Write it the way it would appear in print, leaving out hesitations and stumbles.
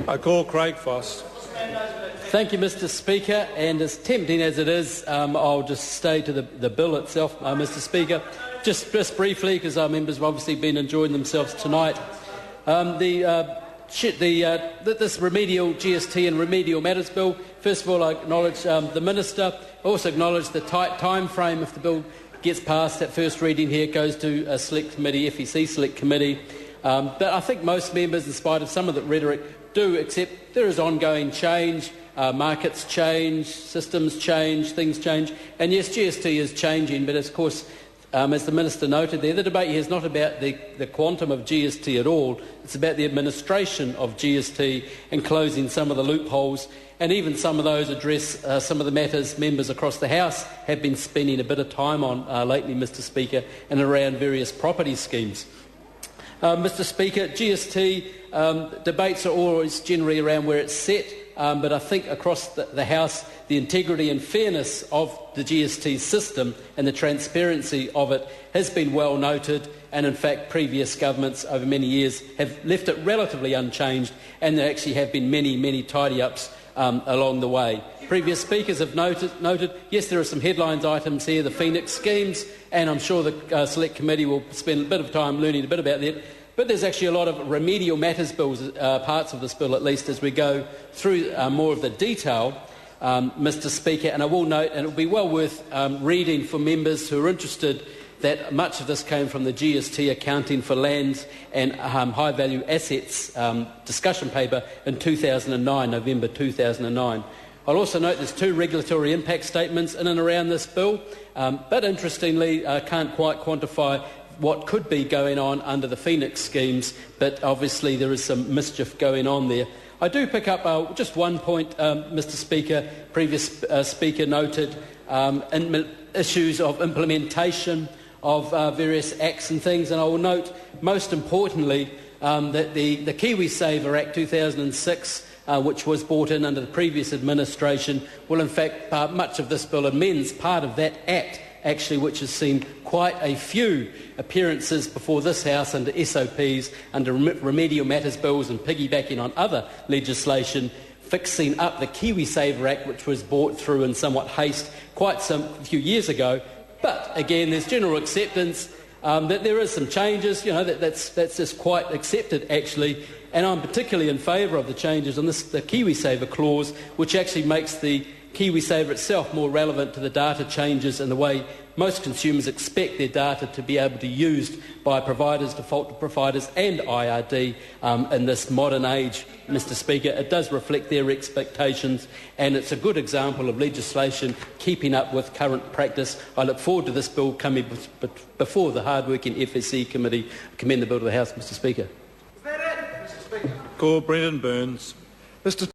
I call Craig Foss. Thank you, Mr Speaker, and as tempting as it is, I'll just stay to the bill itself, Mr Speaker. Just briefly, because our members have obviously been enjoying themselves tonight. This remedial GST and remedial matters bill, first of all I acknowledge the Minister. I also acknowledge the tight time frame. If the bill gets passed at first reading here, it goes to a select committee, FEC select committee. But I think most members, in spite of some of the rhetoric, do accept there is ongoing change. Markets change, systems change, things change. And yes, GST is changing, but of course, as the Minister noted there, the debate here is not about the quantum of GST at all. It's about the administration of GST and closing some of the loopholes, and even some of those address some of the matters members across the House have been spending a bit of time on lately, Mr Speaker, and around various property schemes. Mr Speaker, GST debates are always generally around where it's set, but I think across the House the integrity and fairness of the GST system and the transparency of it has been well noted, and in fact previous governments over many years have left it relatively unchanged, and there actually have been many tidy-ups along the way. Previous speakers have noted, yes, there are some headlines items here, the Phoenix schemes, and I'm sure the Select Committee will spend a bit of time learning a bit about that. But there's actually a lot of remedial matters bills, parts of this bill at least, as we go through more of the detail, Mr Speaker. And I will note, and it will be well worth reading for members who are interested, that much of this came from the GST Accounting for Lands and High-Value Assets discussion paper in 2009, November 2009. I'll also note there's 2 regulatory impact statements in and around this bill, but interestingly I can't quite quantify what could be going on under the Phoenix schemes, but obviously there is some mischief going on there. I do pick up just one point, Mr Speaker. Previous Speaker noted issues of implementation of various acts and things, and I will note most importantly that the KiwiSaver Act 2006, which was brought in under the previous administration, will in fact, much of this bill amends part of that Act, actually, which has seen quite a few appearances before this House under SOPs, under remedial matters bills and piggybacking on other legislation, fixing up the KiwiSaver Act, which was brought through in somewhat haste quite a few years ago. But again, there's general acceptance that there is some changes, that's just quite accepted actually, and I'm particularly in favour of the changes on the KiwiSaver clause, which actually makes the KiwiSaver itself more relevant to the data changes and the way most consumers expect their data to be able to be used by providers, default providers and IRD in this modern age, Mr Speaker. It does reflect their expectations, and it's a good example of legislation keeping up with current practice. I look forward to this bill coming before the hard-working FSC committee. I commend the bill to the House, Mr Speaker. Call Brendan Burns. Mr.